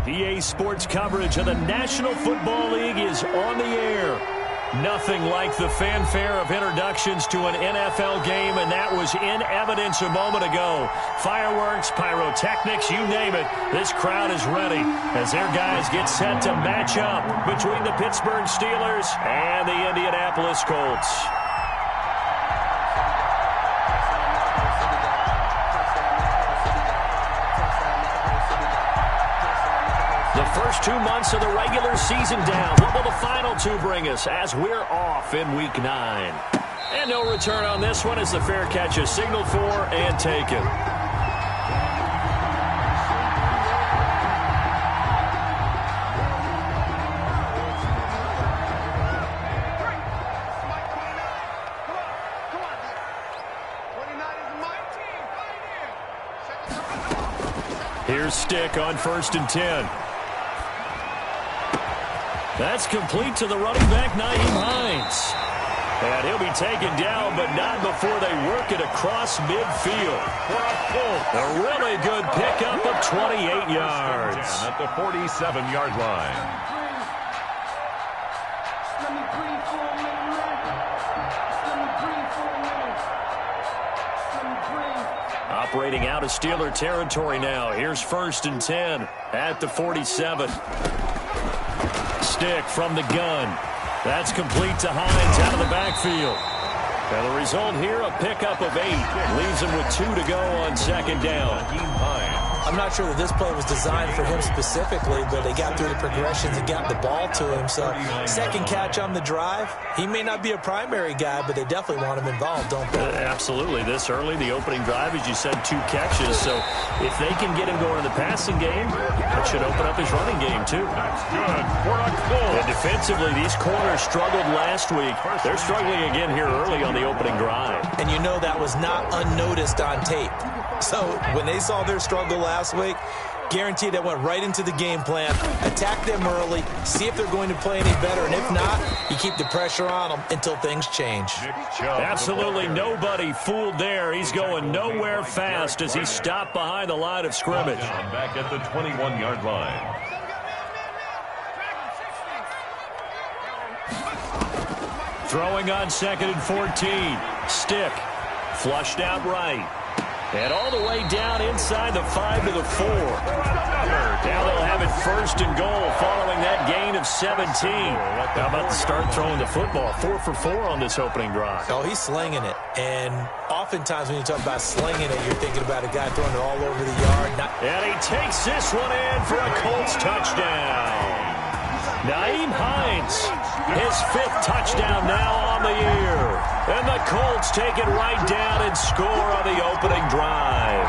EA Sports coverage of the National Football League is on the air. Nothing like the fanfare of introductions to an NFL game, and that was in evidence a moment ago. Fireworks, pyrotechnics, you name it. This crowd is ready as their guys get set to match up between the Pittsburgh Steelers and the Indianapolis Colts. The first 2 months of the regular season down. What will the final two bring us as we're off in Week 9? And no return on this one as the fair catch is signaled for and taken. Here's Stick on 1st and 10. That's complete to the running back, Nyheim Hines. And he'll be taken down, but not before they work it across midfield. A really good pickup of 28 yards. At the 47-yard line. Operating out of Steeler territory now. Here's 1st and 10 at the 47. Stick from the gun. That's complete to Hines out of the backfield. And the result here, a pickup of 8. Leaves him with 2 to go on 2nd down. I'm not sure that this play was designed for him specifically, but they got through the progressions and got the ball to him. So, second catch on the drive. He may not be a primary guy, but they definitely want him involved, don't they? Absolutely. This early, the opening drive, as you said, 2 catches. So, if they can get him going in the passing game, that should open up his running game, too. That's good for a goal. And defensively, these corners struggled last week. They're struggling again here early on the opening drive. And you know that was not unnoticed on tape. So when they saw their struggle last week, guaranteed that went right into the game plan. Attack them early, see if they're going to play any better, and if not, you keep the pressure on them until things change. Absolutely nobody fooled there. He's going nowhere fast as he stopped behind the line of scrimmage. Back at the 21-yard line. Throwing on 2nd and 14. Stick. Flushed out right. And all the way down inside the 5 to the 4. Now they'll have it 1st and goal following that gain of 17. How about the start throwing the football? 4 for 4 on this opening drive. Oh, he's slinging it. And oftentimes when you talk about slinging it, you're thinking about a guy throwing it all over the yard. And he takes this one in for a Colts touchdown. Nyheim Hines, his 5th touchdown now on the year. And the Colts take it right down and score on the opening drive.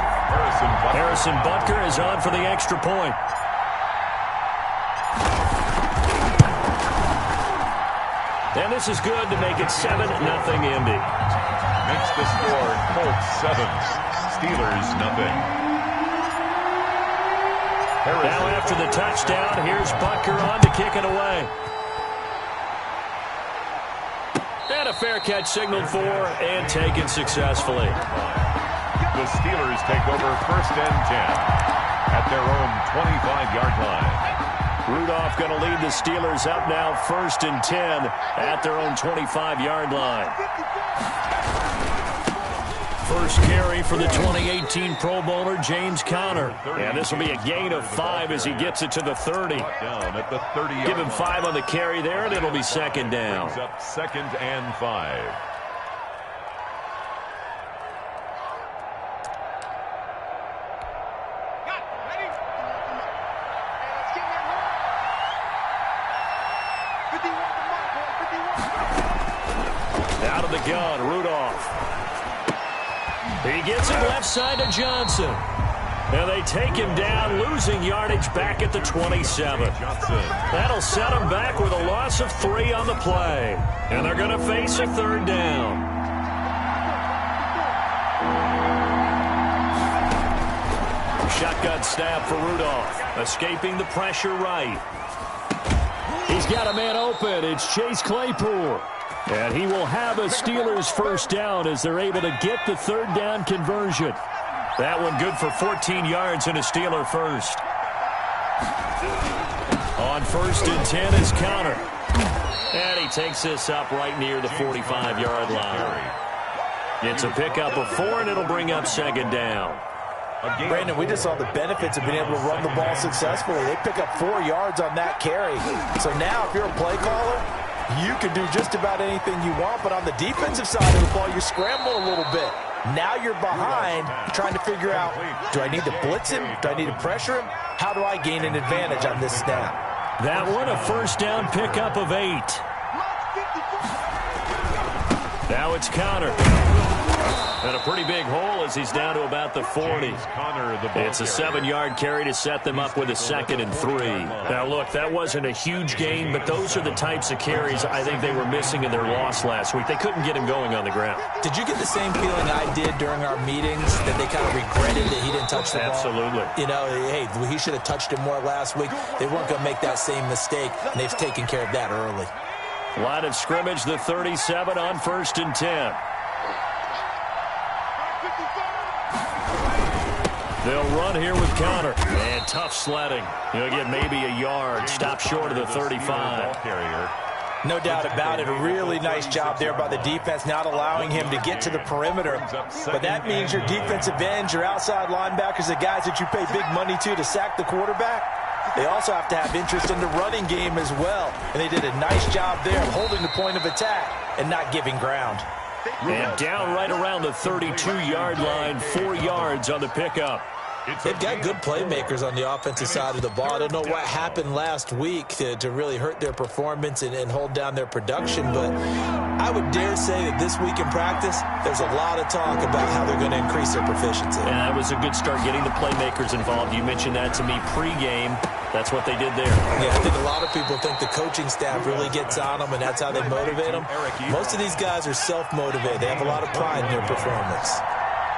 Harrison Butker is on for the extra point. And this is good to make it 7-0 Indy. Makes the score Colts 7, Steelers nothing. Now after the touchdown, here's Butker on to kick it away. And a fair catch signaled for and taken successfully. The Steelers take over 1st and 10 at their own 25-yard line. Rudolph going to lead the Steelers up now 1st and 10 at their own 25-yard line. First carry for the 2018 Pro Bowler, James Conner. And this will be a gain of 5 as he gets it to the 30. Down at the 30. Give him 5 on the carry there, and it'll be 2nd down. Brings up 2nd and 5. Out of the gun, Rudolph. He gets it left side to Johnson. And they take him down, losing yardage back at the 27. That'll set him back with a loss of 3 on the play. And they're going to face a 3rd down. Shotgun snap for Rudolph. Escaping the pressure right. He's got a man open. It's Chase Claypool. And he will have a Steelers 1st down as they're able to get the 3rd down conversion. That one good for 14 yards and a Steeler 1st. On 1st and 10 is counter. And he takes this up right near the 45-yard line. It's a pickup of 4, and it'll bring up 2nd down. Brandon, we just saw the benefits of being able to run the ball successfully. They pick up 4 yards on that carry. So now if you're a play caller, you can do just about anything you want. But on the defensive side of the ball, you scramble a little bit. Now you're behind, trying to figure out, do I need to blitz him? Do I need to pressure him? How do I gain an advantage on this snap? That one a 1st down pickup of 8. Now it's counter. And a pretty big hole as he's down to about the 40. It's a 7-yard carry to set them up with a 2nd and 3. Now, look, that wasn't a huge gain, but those are the types of carries I think they were missing in their loss last week. They couldn't get him going on the ground. Did you get the same feeling I did during our meetings, that they kind of regretted that he didn't touch the ball? Absolutely. You know, hey, he should have touched it more last week. They weren't going to make that same mistake, and they've taken care of that early. Line of scrimmage, the 37 on 1st and 10. They'll run here with counter. And tough sledding. He'll get maybe a yard. Stop short of the 35. No doubt about it. A really nice job there by the defense, not allowing him to get to the perimeter. But that means your defensive ends, your outside linebackers, the guys that you pay big money to sack the quarterback, they also have to have interest in the running game as well. And they did a nice job there of holding the point of attack and not giving ground. And down right around the 32-yard line, 4 yards on the pickup. They've got good playmakers on the offensive side of the ball. I don't know what happened last week to really hurt their performance and hold down their production, but I would dare say that this week in practice, there's a lot of talk about how they're going to increase their proficiency. Yeah, that was a good start getting the playmakers involved. You mentioned that to me pregame. That's what they did there. Yeah, I think a lot of people think the coaching staff really gets on them, and that's how they motivate them. Most of these guys are self-motivated. They have a lot of pride in their performance.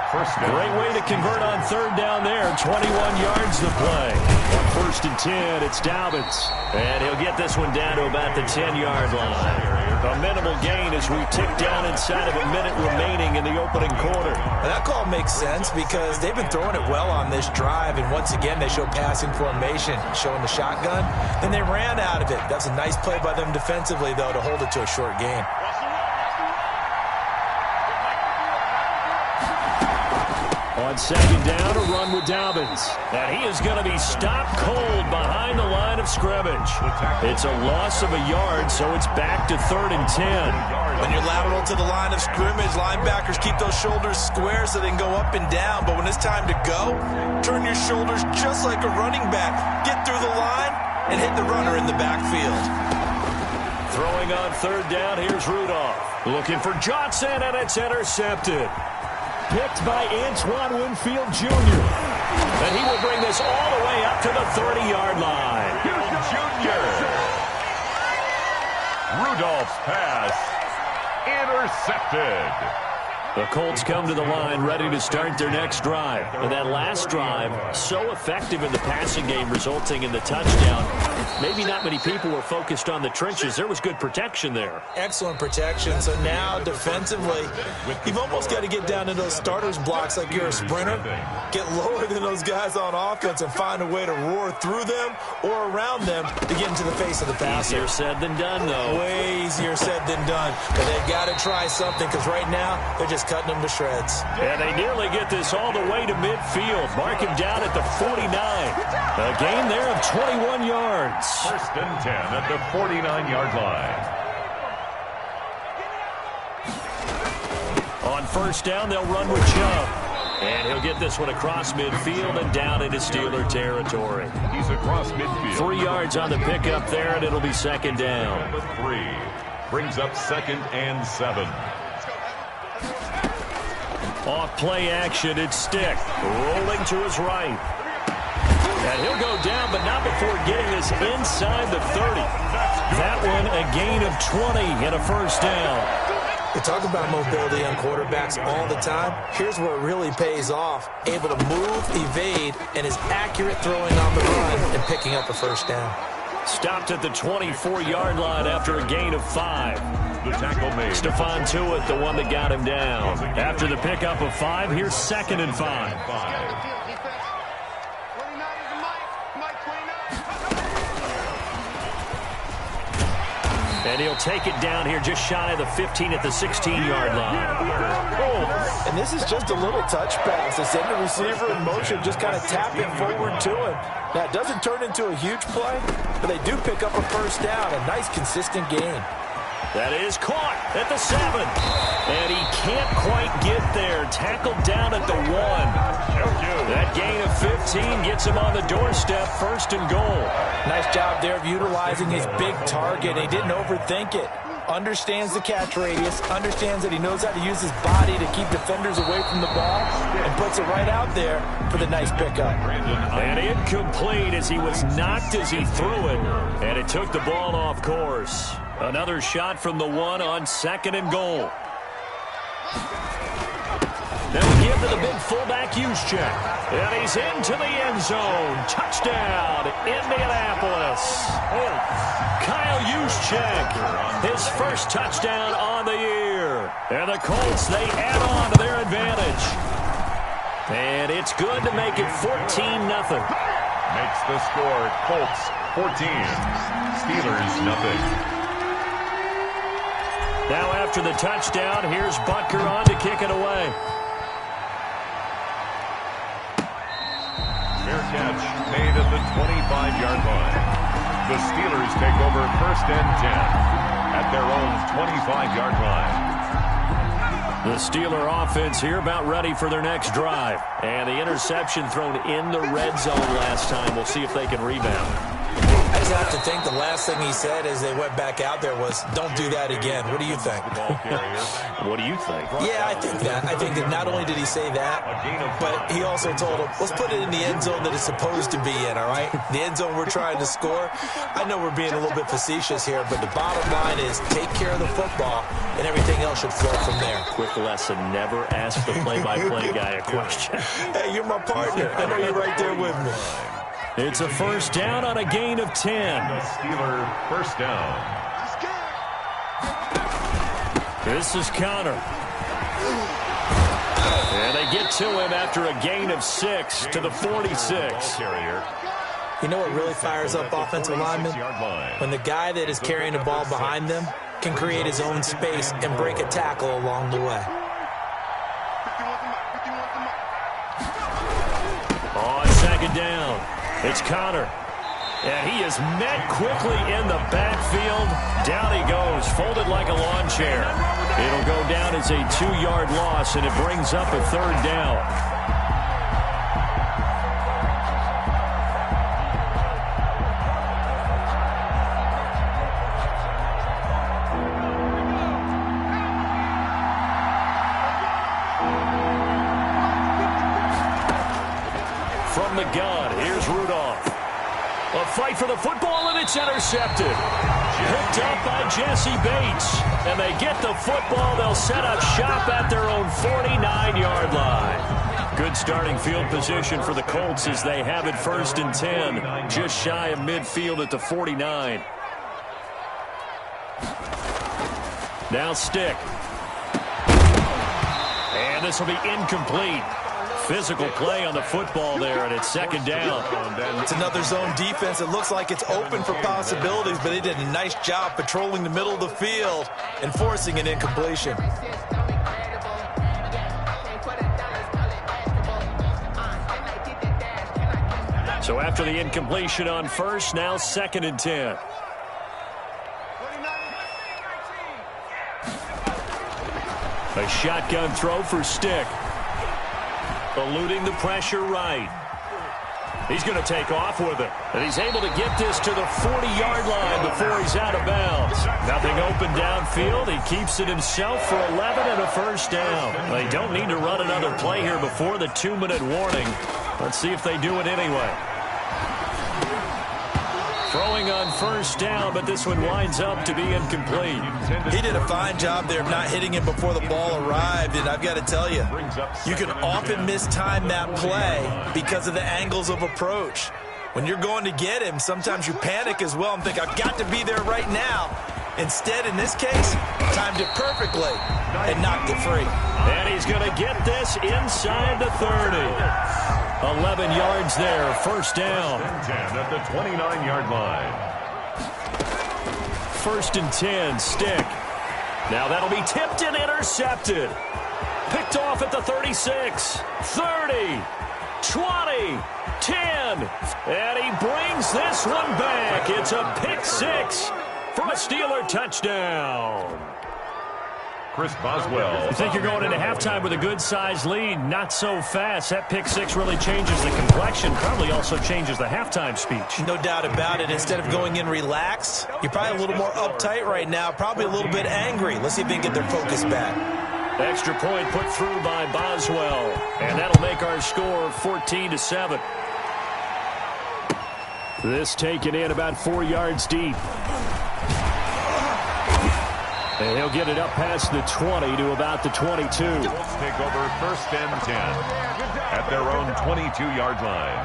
Great way to convert on 3rd down there. 21 yards to play. On 1st and 10, it's Dobbins. And he'll get this one down to about the 10-yard line. A minimal gain as we tick down inside of a minute remaining in the opening quarter. And that call makes sense because they've been throwing it well on this drive. And once again, they show passing formation, showing the shotgun. Then they ran out of it. That's a nice play by them defensively, though, to hold it to a short gain. On 2nd down, a run with Dobbins. And he is going to be stopped cold behind the line of scrimmage. It's a loss of a yard, so it's back to 3rd and 10. When you're lateral to the line of scrimmage, linebackers keep those shoulders square so they can go up and down. But when it's time to go, turn your shoulders just like a running back. Get through the line and hit the runner in the backfield. Throwing on 3rd down, here's Rudolph. Looking for Johnson, and it's intercepted. Picked by Antoine Winfield Jr. And he will bring this all the way up to the 30-yard line. Jr. Rudolph's pass intercepted. The Colts come to the line ready to start their next drive. And that last drive, so effective in the passing game, resulting in the touchdown. Maybe not many people were focused on the trenches. There was good protection there. Excellent protection. So now, defensively, you've almost got to get down to those starters blocks like you're a sprinter. Get lower than those guys on offense and find a way to roar through them or around them to get into the face of the passer. Easier said than done, though. Way easier said than done. But they've got to try something because right now, they're just cutting them to shreds. And they nearly get this all the way to midfield. Mark him down at the 49. A gain there of 21 yards. 1st and 10 at the 49-yard line. On 1st down, they'll run with Chubb. And he'll get this one across midfield and down into Steeler territory. He's across midfield. 3 yards on the pickup there, and it'll be 2nd down. The 3 brings up 2nd and 7. Off play action, it's Stick. Rolling to his right. And he'll go down, but not before getting this inside the 30. That one, a gain of 20 and a 1st down. We talk about mobility on quarterbacks all the time. Here's where it really pays off. Able to move, evade, and is accurate throwing on the run and picking up a 1st down. Stopped at the 24-yard line after a gain of 5. The tackle made. Stephon Tuitt, the one that got him down. After the pickup of 5, here's 2nd and 5. And he'll take it down here just shy of the 15 at the 16-yard line. And this is just a little touch pass. They send the receiver in motion, just kind of tap it forward to him. Now, it doesn't turn into a huge play, but they do pick up a first down. A nice, consistent gain. That is caught at the 7. And he can't quite get there. Tackled down at the 1. That gain of 15 gets him on the doorstep, 1st and goal. Nice job there of utilizing his big target. He didn't overthink it. Understands the catch radius, understands that he knows how to use his body to keep defenders away from the ball, and puts it right out there for the nice pickup. And incomplete as he was knocked as he threw it, and it took the ball off course. Another shot from the 1 on 2nd and goal. They'll give to the big fullback Juszczyk. And he's into the end zone. Touchdown, Indianapolis. Kyle Juszczyk, his first touchdown on the year. And the Colts, they add on to their advantage. And it's good to make it 14-0. Makes the score Colts 14, Steelers nothing. Now after the touchdown, here's Butker on to kick it away. Fair catch made at the 25-yard line. The Steelers take over 1st and 10 at their own 25-yard line. The Steeler offense here about ready for their next drive. And the interception thrown in the red zone last time. We'll see if they can rebound. I just have to think the last thing he said as they went back out there was, don't do that again. What do you think? What do you think? Yeah, I think that. I think that not only did he say that, but he also told him, let's put it in the end zone that it's supposed to be in, all right? The end zone we're trying to score. I know we're being a little bit facetious here, but the bottom line is take care of the football, and everything else should flow from there. Quick lesson, never ask the play-by-play guy a question. Hey, you're my partner. I know you're right there with me. It's a first down on a gain of 10. The Steeler first down. This is Connor. And they get to him after a gain of 6 to the 46. You know what really fires up offensive linemen? When the guy that is carrying the ball behind them can create his own space and break a tackle along the way. On 2nd down. It's Connor. And he is met quickly in the backfield. Down he goes, folded like a lawn chair. It'll go down as a 2-yard loss, and it brings up a 3rd down. From the gun, here's Rudolph. A fight for the football, and it's intercepted. Picked up by Jesse Bates. And they get the football. They'll set up shop at their own 49-yard line. Good starting field position for the Colts as they have it 1st and 10. Just shy of midfield at the 49. Now Stick. And this will be incomplete. Physical play on the football there, and it's 2nd down. It's another zone defense. It looks like it's open for possibilities, but they did a nice job patrolling the middle of the field and forcing an incompletion. So after the incompletion on 1st, now 2nd and 10. A shotgun throw for Stick. Eluding the pressure right. He's going to take off with it. And he's able to get this to the 40-yard line before he's out of bounds. Nothing open downfield. He keeps it himself for 11 and a 1st down. They don't need to run another play here before the 2-minute warning. Let's see if they do it anyway. Throwing on 1st down, but this one winds up to be incomplete. He did a fine job there of not hitting him before the ball arrived, and I've got to tell you, you can often mistime that play because of the angles of approach. When you're going to get him, sometimes you panic as well and think, I've got to be there right now. Instead, in this case, timed it perfectly and knocked it free. And he's going to get this inside the 30. 11 yards there, 1st down. 10 at the 29-yard line. first and 10. Stick. Now that'll be tipped and intercepted. Picked off at the 36, 30, 20, 10. And he brings this one back. It's a pick six for a Steeler touchdown. Chris Boswell. You think you're going into halftime with a good-sized lead? Not so fast. That pick six really changes the complexion. Probably also changes the halftime speech. No doubt about it. Instead of going in relaxed, you're probably a little more uptight right now. Probably a little bit angry. Let's see if they can get their focus back. Extra point put through by Boswell. And that'll make our score 14-7. This taken in about 4 yards deep. And he'll get it up past the 20 to about the 22. Colts take over first and 10 at their own 22-yard line.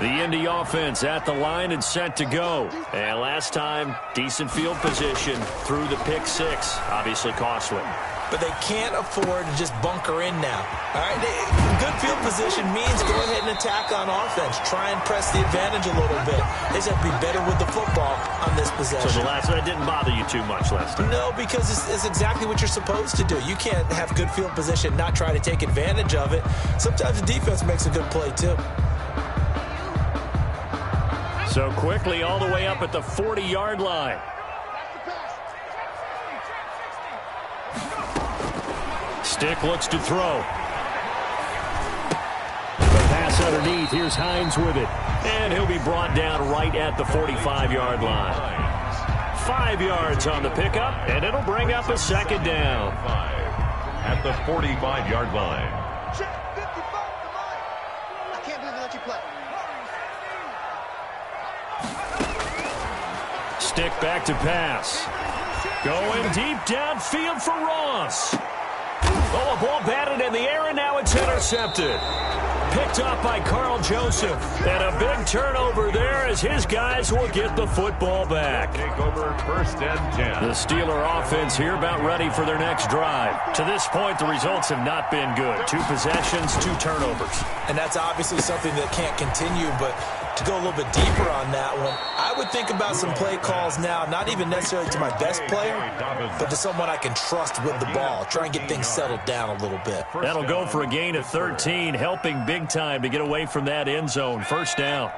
The Indy offense at the line and set to go. And last time, decent field position through the pick six. Obviously costly. But they can't afford to just bunker in now. All right, good field position means go ahead and attack on offense. Try and press the advantage a little bit. They just have to be better with the football on this possession. So that didn't bother you too much last time? No, because it's exactly what you're supposed to do. You can't have good field position, not try to take advantage of it. Sometimes the defense makes a good play too. So quickly all the way up at the 40-yard line. Stick looks to throw. The pass underneath. Here's Hines with it. And he'll be brought down right at the 45-yard line. 5 yards on the pickup, and it'll bring up a second down. At the 45-yard line. I can't believe they let you play. Stick back to pass. Going deep downfield for Ross. Oh, a ball batted in the air, and now it's intercepted. Picked up by Carl Joseph. And a big turnover there as his guys will get the football back. Take over first and 10. The Steeler offense here about ready for their next drive. To this point, the results have not been good. 2 possessions, 2 turnovers. And that's obviously something that can't continue, but to go a little bit deeper on that one, I would think about some play calls now, not even necessarily to my best player, but to someone I can trust with the ball. Try and get things settled down a little bit. That'll go for a gain of 13, helping big time to get away from that end zone. First down.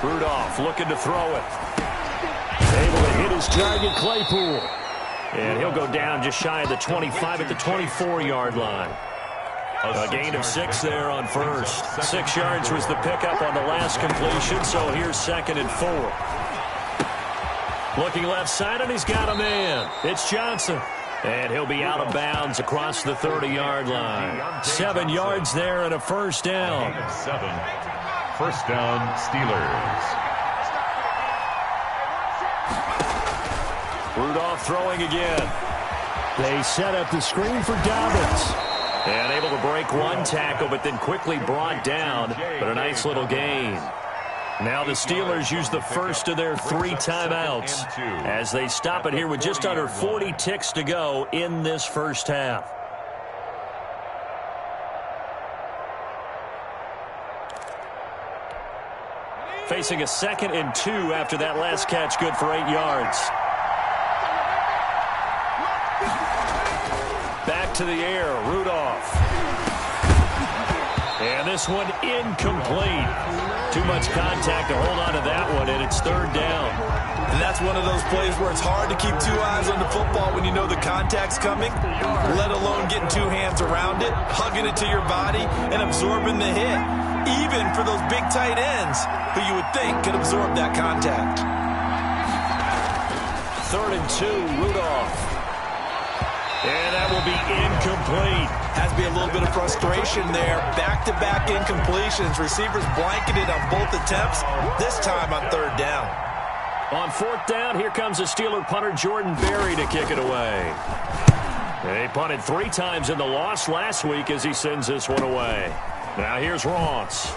Rudolph looking to throw it. Able to hit his target, Claypool. And he'll go down just shy of the 25 at the 24-yard line. A gain of 6 there on first. 6 yards was the pickup on the last completion, so here's 2nd and 4. Looking left side, and he's got a man. It's Johnson. And he'll be out of bounds across the 30-yard line. 7 yards there and a first down. 7. First down, Steelers. Rudolph throwing again. They set up the screen for Dobbins. And able to break one tackle, but then quickly brought down. But a nice little gain. Now the Steelers use the first of their 3 timeouts as they stop it here with just under 40 ticks to go in this first half. Facing a 2nd and 2 after that last catch, good for 8 yards. Back to the air, Rudolph. And this one incomplete. Too much contact to hold on to that one, and it's 3rd down. And that's one of those plays where it's hard to keep 2 eyes on the football when you know the contact's coming, let alone getting 2 hands around it, hugging it to your body, and absorbing the hit, even for those big tight ends who you would think could absorb that contact. 3rd and 2, Rudolph. And that will be incomplete. Has to be a little bit of frustration there. Back-to-back incompletions. Receivers blanketed on both attempts, this time on 3rd down. On 4th down, here comes the Steeler punter Jordan Berry to kick it away. They punted 3 times in the loss last week as he sends this one away. Now here's Ross.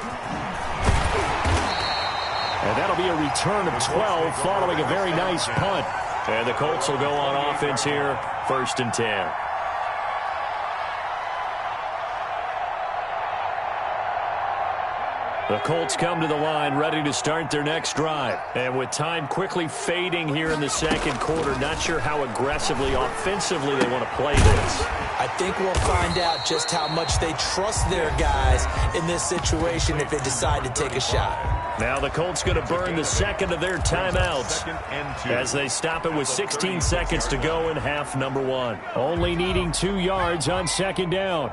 And that'll be a return of 12 following a very nice punt. And the Colts will go on offense here, 1st and 10. The Colts come to the line ready to start their next drive. And with time quickly fading here in the second quarter, not sure how aggressively, offensively they want to play this. I think we'll find out just how much they trust their guys in this situation if they decide to take a shot. Now the Colts going to burn the second of their timeouts as they stop it with 16 seconds to go in half number 1. Only needing 2 yards on second down.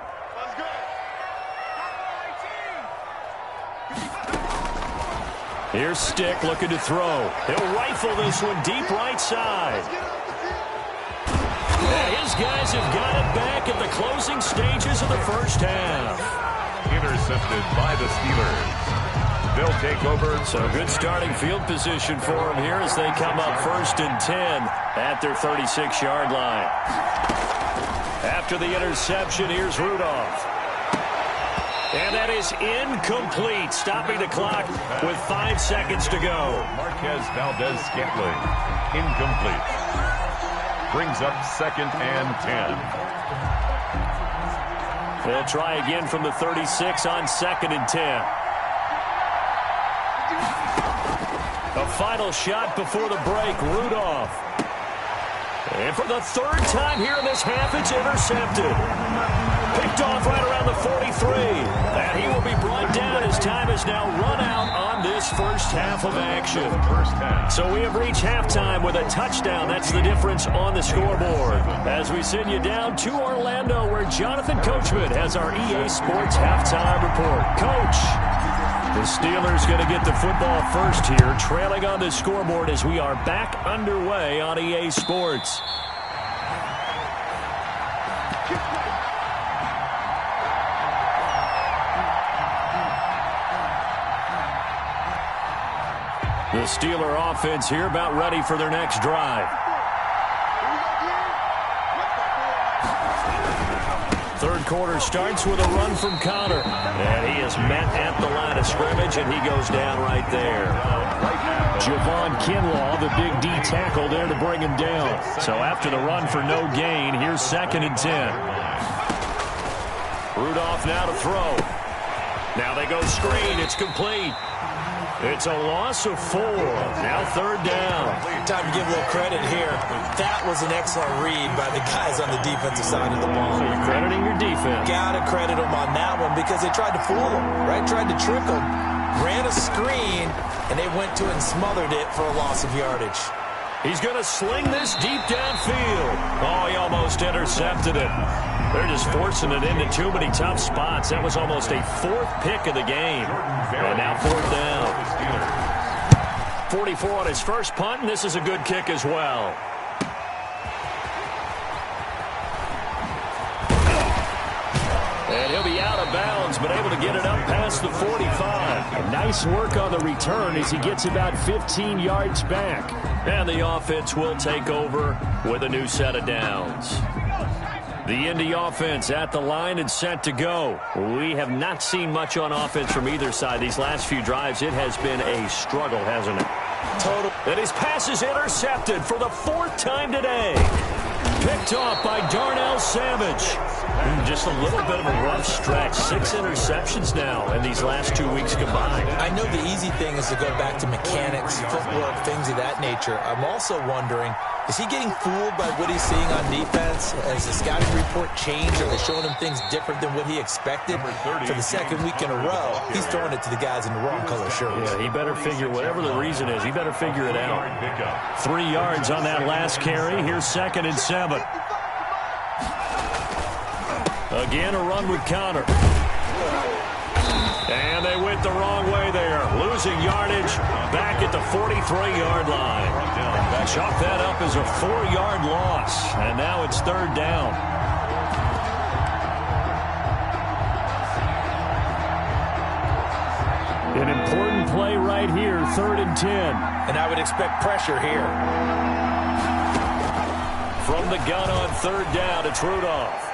Here's Stick looking to throw. He'll rifle this one deep right side. And his guys have got it back at the closing stages of the first half. Intercepted by the Steelers. They'll take over. So good starting field position for them here as they come up 1st and 10 at their 36-yard line. After the interception, here's Rudolph. And that is incomplete, stopping the clock with 5 seconds to go. Marquez Valdez-Scantling, incomplete. Brings up 2nd and 10. They'll try again from the 36 on 2nd and 10. A final shot before the break, Rudolph. And for the 3rd time here in this half, it's intercepted. Picked off right around the 43. And he will be brought down as time has now run out on this first half of action. So we have reached halftime with a touchdown. That's the difference on the scoreboard. As we send you down to Orlando, where Jonathan Coachman has our EA Sports halftime report. Coach, the Steelers going to get the football first here, trailing on the scoreboard as we are back underway on EA Sports. The Steeler offense here about ready for their next drive. Third quarter starts with a run from Connor. And he is met at the line of scrimmage, and he goes down right there. Javon Kinlaw, the big D tackle there to bring him down. So after the run for no gain, here's 2nd and 10. Rudolph now to throw. Now they go screen. It's complete. It's a loss of 4. Now 3rd down. Time to give a little credit here. That was an excellent read by the guys on the defensive side of the ball. So you're crediting your defense. Got to credit them on that one because they tried to fool them, right? Tried to trick them. Ran a screen, and they went to it and smothered it for a loss of yardage. He's going to sling this deep downfield. Oh, he almost intercepted it. They're just forcing it into too many tough spots. That was almost a 4th pick of the game. And now 4th down. 44 on his first punt, and this is a good kick as well. And he'll be out of bounds, but able to get it up past the 45. And nice work on the return as he gets about 15 yards back. And the offense will take over with a new set of downs. The Indy offense at the line and set to go. We have not seen much on offense from either side. These last few drives, it has been a struggle, hasn't it? Total. And his pass is intercepted for the 4th time today. Picked off by Darnell Savage. Just a little bit of a rough stretch. 6 interceptions now in these last 2 weeks combined. I know the easy thing is to go back to mechanics, footwork, things of that nature. I'm also wondering, is he getting fooled by what he's seeing on defense? Has the scouting report changed? Are they showing him things different than what he expected? For the 2nd week in a row, he's throwing it to the guys in the wrong color shirts. Yeah, he better figure, whatever the reason is, he better figure it out. 3 yards on that last carry. Here's 2nd and 7. Again, a run with Connor. And they went the wrong way there. Losing yardage back at the 43-yard line. Chalk that up as a 4-yard loss. And now it's 3rd down. An important play right here, 3rd and 10. And I would expect pressure here. From the gun on 3rd down, it's Rudolph.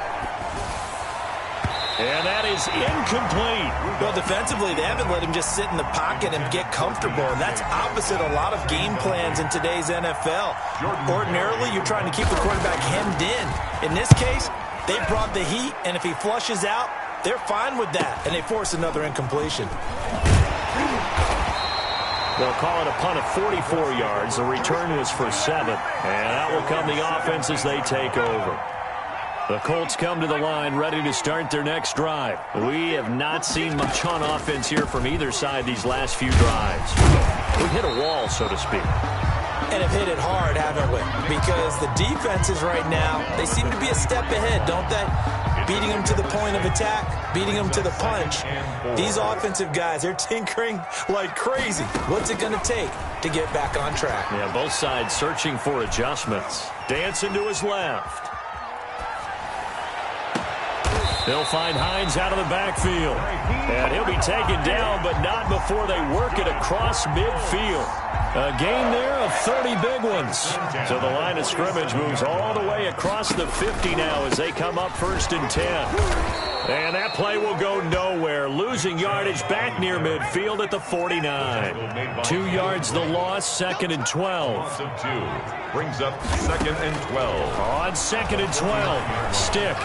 And that is incomplete. Well, defensively, they haven't let him just sit in the pocket and get comfortable, and that's opposite a lot of game plans in today's NFL. Ordinarily, you're trying to keep the quarterback hemmed in. In this case, they brought the heat, and if he flushes out, they're fine with that, and they force another incompletion. They'll call it a punt of 44 yards. The return was for 7. And out will come the offense as they take over. The Colts come to the line ready to start their next drive. We have not seen much on offense here from either side these last few drives. We've hit a wall, so to speak. And have hit it hard, haven't we? Because the defenses right now, they seem to be a step ahead, don't they? Beating them to the point of attack, beating them to the punch. These offensive guys, they're tinkering like crazy. What's it going to take to get back on track? Yeah, both sides searching for adjustments. Dancing to his left. They'll find Hines out of the backfield. And he'll be taken down, but not before they work it across midfield. A gain there of 30 big ones. So the line of scrimmage moves all the way across the 50 now as they come up 1st and 10. And that play will go nowhere. Losing yardage back near midfield at the 49. 2 yards the loss, 2nd and 12. Brings up 2nd and 12. On 2nd and 12, Stick.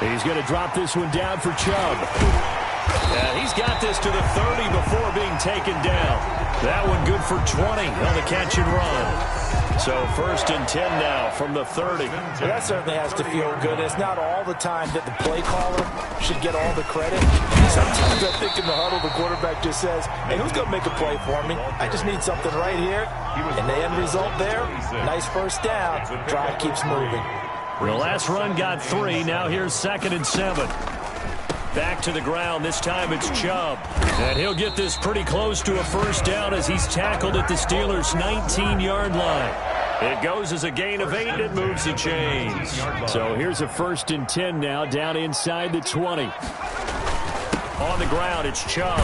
He's going to drop this one down for Chubb. And he's got this to the 30 before being taken down. That one good for 20 on the catch and run. So 1st and 10 now from the 30. Well, that certainly has to feel good. It's not all the time that the play caller should get all the credit. Sometimes I think in the huddle the quarterback just says, hey, who's going to make a play for me? I just need something right here. And the end result there, nice 1st down. Drive keeps moving. The last run got 3. Now here's 2nd and 7. Back to the ground. This time it's Chubb. And he'll get this pretty close to a 1st down as he's tackled at the Steelers' 19-yard line. It goes as a gain of 8, and it moves the chains. So here's a 1st and 10 now, down inside the 20. On the ground, it's Chubb.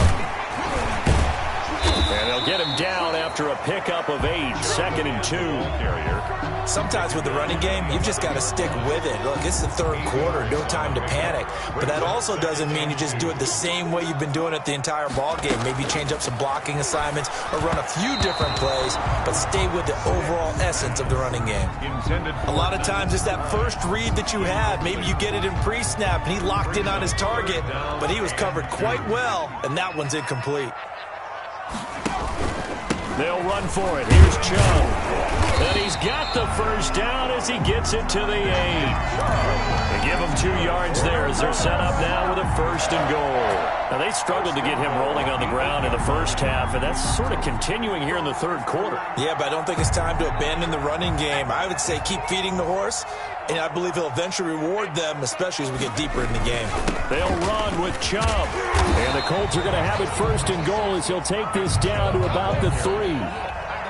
And they'll get him down after a pickup of 8, 2nd and 2. Sometimes with the running game, you've just got to stick with it. Look, it's the 3rd quarter, no time to panic. But that also doesn't mean you just do it the same way you've been doing it the entire ball game. Maybe change up some blocking assignments or run a few different plays, but stay with the overall essence of the running game. A lot of times it's that first read that you have. Maybe you get it in pre-snap, and he locked in on his target, but he was covered quite well, and that one's incomplete. They'll run for it. Here's Chubb. And he's got the 1st down as he gets it to the 8. They give him 2 yards there as they're set up now with a 1st and goal. Now, they struggled to get him rolling on the ground in the 1st half, and that's sort of continuing here in the 3rd quarter. Yeah, but I don't think it's time to abandon the running game. I would say keep feeding the horse, and I believe he'll eventually reward them, especially as we get deeper in the game. They'll run with Chubb. And the Colts are going to have it 1st and goal as he'll take this down to about the 3.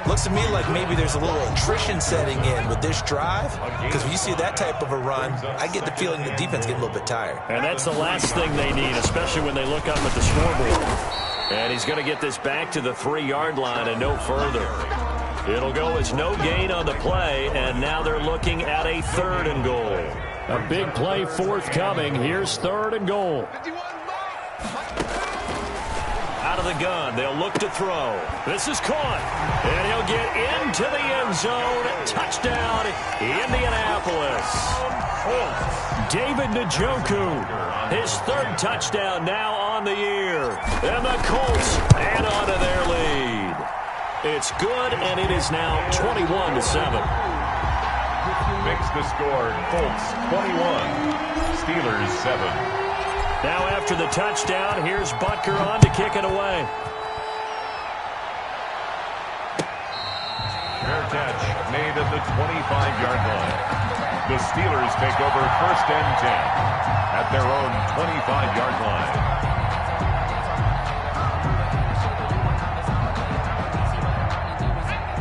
Looks to me like maybe there's a little attrition setting in with this drive, because when you see that type of a run, I get the feeling the defense gets a little bit tired. And that's the last thing they need, especially when they look up at the scoreboard. And he's going to get this back to the 3-yard line and no further. It'll go as no gain on the play, and now they're looking at a 3rd and goal. A big play forthcoming. Here's 3rd and goal. Out of the gun, they'll look to throw. This is caught, and he'll get into the end zone. Touchdown, Indianapolis. David Njoku, his 3rd touchdown now on the year. And the Colts add on to their lead. It's good, and it is now 21-7. Makes the score. Colts 21, Steelers 7. Now after the touchdown, here's Butker on to kick it away. Fair catch made at the 25-yard line. The Steelers take over 1st and 10 at their own 25-yard line.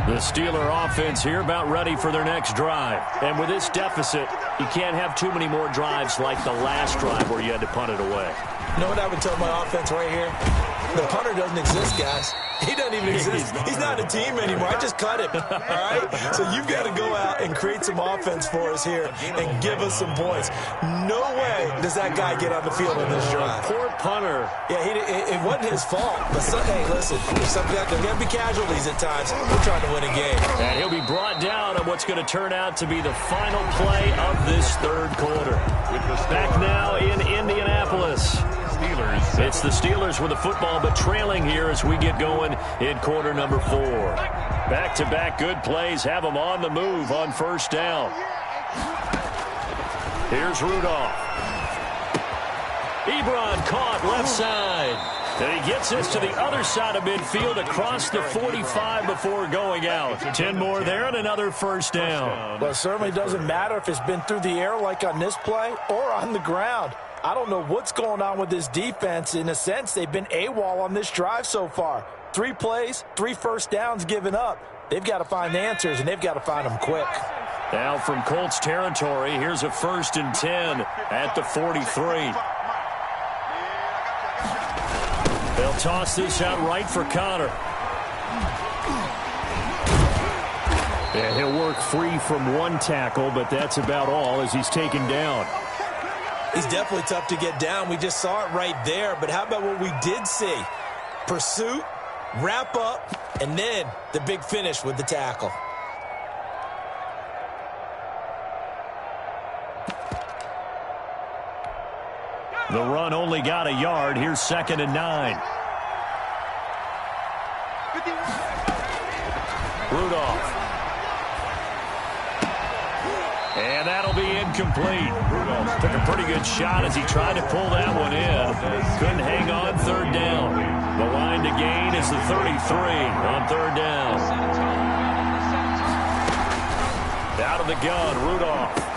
The Steeler offense here about ready for their next drive. And with this deficit, you can't have too many more drives like the last drive where you had to punt it away. You know what I would tell my offense right here? The punter doesn't exist, guys. He doesn't even exist. He's not a team anymore. I just cut him. All right? So you've got to go out and create some offense for us here and give us some points. No way does that guy get on the field in this drive. Poor punter. Yeah, it wasn't his fault. But, hey, listen, there's going to be casualties at times. We're trying to win a game. And he'll be brought down on what's going to turn out to be the final play of this 3rd quarter. Back now in Indianapolis. Steelers. It's the Steelers with the football, but trailing here as we get going in quarter number 4. Back-to-back good plays have them on the move on first down. Here's Rudolph. Ebron caught left side. And he gets this to the other side of midfield across the 45 before going out. 10 more there and another first down. Well, it certainly doesn't matter if it's been through the air like on this play or on the ground. I don't know what's going on with this defense. In a sense, they've been AWOL on this drive so far. 3 plays, 3 first downs given up. They've got to find answers, and they've got to find them quick. Now from Colts territory, here's a 1st and 10 at the 43. They'll toss this out right for Connor. And he'll work free from one tackle, but that's about all as he's taken down. He's definitely tough to get down. We just saw it right there. But how about what we did see? Pursuit, wrap up, and then the big finish with the tackle. The run only got a yard. Here's 2nd and 9. Rudolph. And that'll be incomplete. Rudolph took a pretty good shot as he tried to pull that one in. Couldn't hang on 3rd down. The line to gain is the 33 on 3rd down. Out of the gun, Rudolph.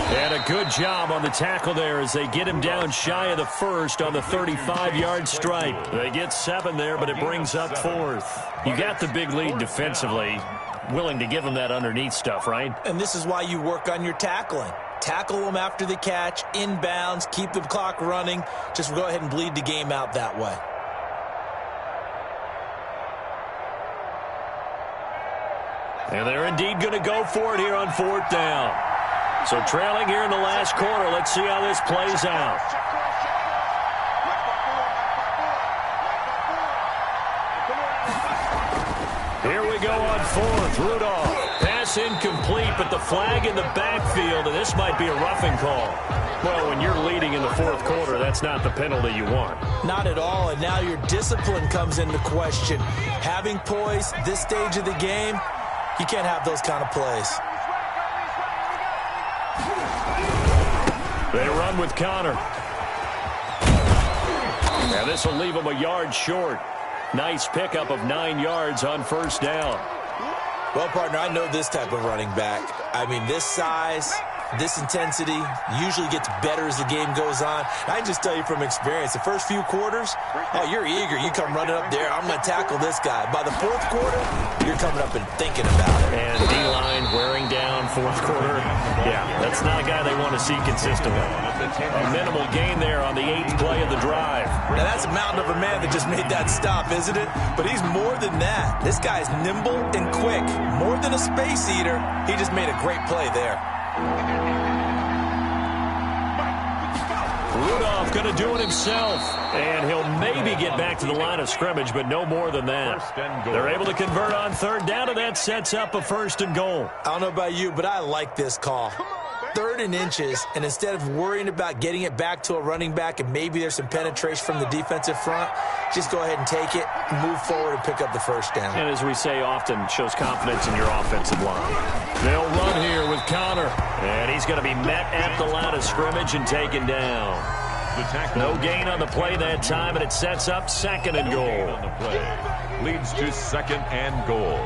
And a good job on the tackle there as they get him down shy of the 1st on the 35-yard stripe. They get 7 there, but it brings up 4th. You got the big lead defensively. Willing to give him that underneath stuff, right? And this is why you work on your tackling. Tackle them after the catch, inbounds, keep the clock running. Just go ahead and bleed the game out that way. And they're indeed going to go for it here on 4th down. So trailing here in the last quarter. Let's see how this plays out. Here we go on 4th. Rudolph. Pass incomplete, but the flag in the backfield, and this might be a roughing call. Well, when you're leading in the 4th quarter, that's not the penalty you want. Not at all, and now your discipline comes into question. Having poise this stage of the game, you can't have those kind of plays. They run with Connor. Now this will leave him a yard short. Nice pickup of 9 yards on 1st down. Well, partner, I know this type of running back. I mean, this size, this intensity usually gets better as the game goes on. I can just tell you from experience, the first few quarters, oh, you're eager. You come running up there, I'm going to tackle this guy. By the 4th quarter, you're coming up and thinking about it. And D-line wearing down 4th quarter. Yeah, that's not a guy they want to see consistently. A minimal gain there on the 8th play of the drive. Now, that's a mountain of a man that just made that stop, isn't it? But he's more than that. This guy's nimble and quick. More than a space eater, he just made a great play there. Rudolph going to do it himself. And he'll maybe get back to the line of scrimmage, but no more than that. They're able to convert on 3rd down, and that sets up a 1st and goal. I don't know about you, but I like this call. 3rd and inches, and instead of worrying about getting it back to a running back and maybe there's some penetration from the defensive front, just go ahead and take it, move forward, and pick up the 1st down. And as we say often, shows confidence in your offensive line. They'll run here with Connor, and he's going to be met at the line of scrimmage and taken down. No gain on the play that time, and it sets up 2nd and goal. Leads to 2nd and goal.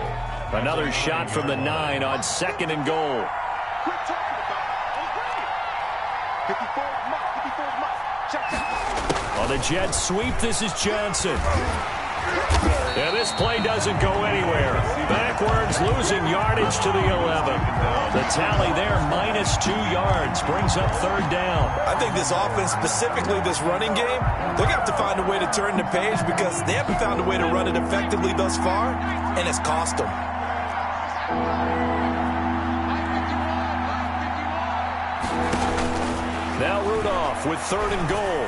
Another shot from the 9 on 2nd and goal. On the jet sweep, this is Johnson. Yeah, this play doesn't go anywhere. Backwards, losing yardage to the 11. The tally there, -2 yards, brings up 3rd down. I think this offense, specifically this running game, they're going to have to find a way to turn the page because they haven't found a way to run it effectively thus far, and it's cost them. Now Rudolph with 3rd and goal.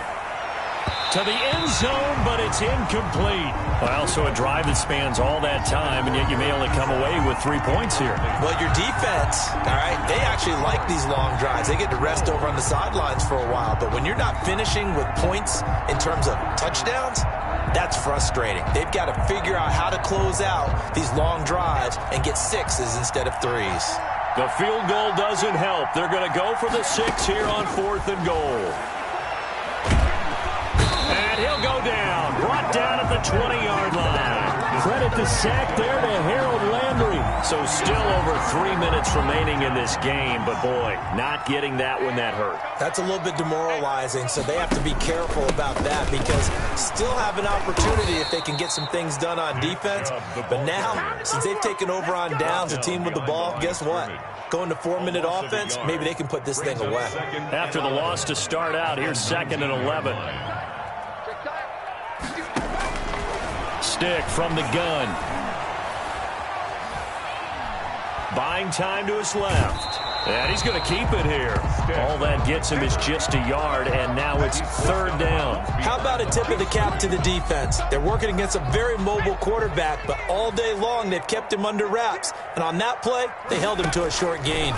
To the end zone, but it's incomplete. Well, so a drive that spans all that time, and yet you may only come away with 3 points here. Well, your defense, all right, they actually actually like these long drives. They get to rest over on the sidelines for a while. But when you're not finishing with points in terms of touchdowns, that's frustrating. They've got to figure out how to close out these long drives and get 6s instead of 3s. The field goal doesn't help. They're going to go for the 6 here on 4th and goal. And he'll go down. Brought down at the 20-yard line. Credit the sack there to Harold Landry. So still over 3 minutes remaining in this game. But, boy, not getting that one that hurt. That's a little bit demoralizing, so they have to be careful about that because still have an opportunity if they can get some things done on defense. But now, since they've taken over on downs, a team with the ball, guess what? Going to 4-minute offense, maybe they can put this thing away. After the loss to start out, here's 2nd and 11. Stick from the gun. Buying time to his left. And he's going to keep it here. All that gets him is just a yard, and now it's 3rd down. How about a tip of the cap to the defense? They're working against a very mobile quarterback, but all day long they've kept him under wraps. And on that play, they held him to a short gain.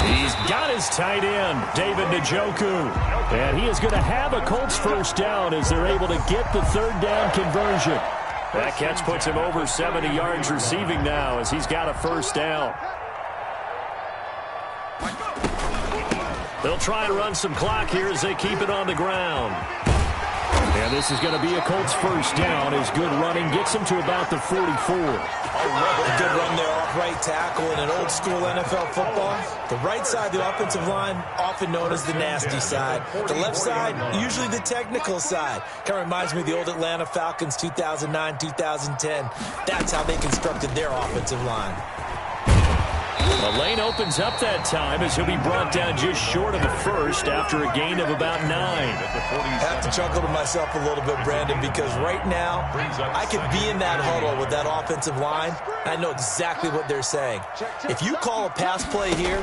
He's got his tight end, David Njoku. And he is going to have a Colts 1st down as they're able to get the 3rd down conversion. That catch puts him over 70 yards receiving now as he's got a 1st down. They'll try and run some clock here as they keep it on the ground. And this is going to be a Colts 1st down as good running gets him to about the 44. A good run there off right tackle in an old-school NFL football. The right side of the offensive line, often known as the nasty side. The left side, usually the technical side. Kind of reminds me of the old Atlanta Falcons 2009-2010. That's how they constructed their offensive line. The lane opens up that time as he'll be brought down just short of the 1st after a gain of about 9. I have to chuckle to myself a little bit, Brandon, because right now I could be in that huddle with that offensive line. I know exactly what they're saying. If you call a pass play here,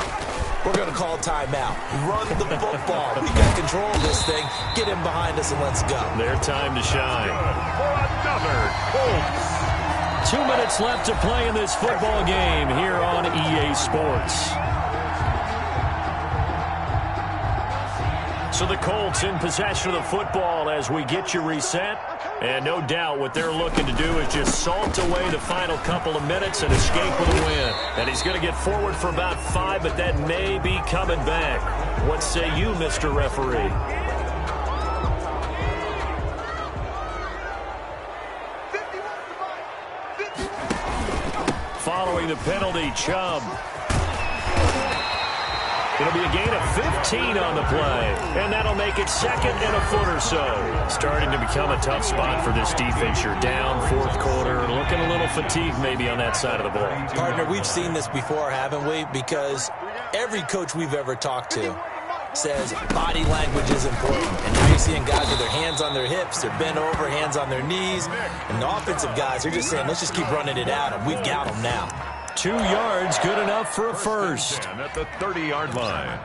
we're going to call timeout. Run the football. We got control of this thing. Get him behind us and let's go. Their time to shine. For another Colts. 2 minutes left to play in this football game here on EA Sports. So the Colts in possession of the football as we get you reset. And no doubt what they're looking to do is just salt away the final couple of minutes and escape with a win. And he's going to get forward for about 5, but that may be coming back. What say you, Mr. Referee? Following the penalty, Chubb. It'll be a gain of 15 on the play, and that'll make it 2nd and a foot or so. Starting to become a tough spot for this defense. You're down 4th quarter, looking a little fatigued maybe on that side of the ball. Partner, we've seen this before, haven't we? Because every coach we've ever talked to says body language is important. And now you're seeing guys with their hands on their hips, they're bent over, hands on their knees. And the offensive guys are just saying, let's just keep running it at them. We've got them now. 2 yards, good enough for a 1st. And at the 30-yard line.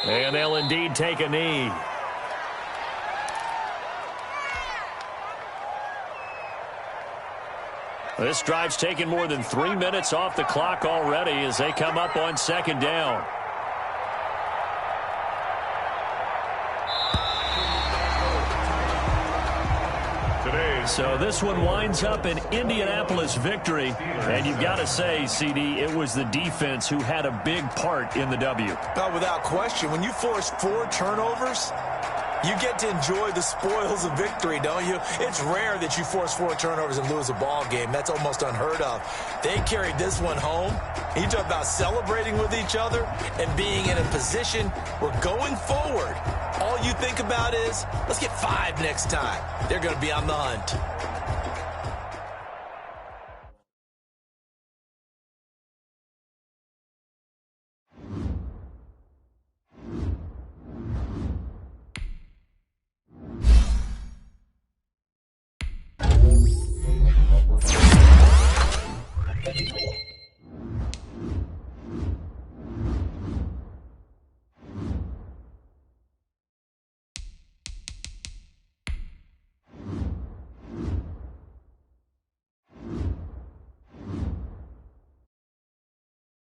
And they'll indeed take a knee. This drive's taken more than 3 minutes off the clock already as they come up on 2nd down. So this one winds up an Indianapolis victory. And you've got to say, CD, it was the defense who had a big part in the W. Oh, without question. When you force 4 turnovers, you get to enjoy the spoils of victory, don't you? It's rare that you force 4 turnovers and lose a ball game. That's almost unheard of. They carried this one home. You talk about celebrating with each other and being in a position where going forward, all you think about is, let's get 5 next time. They're going to be on the hunt.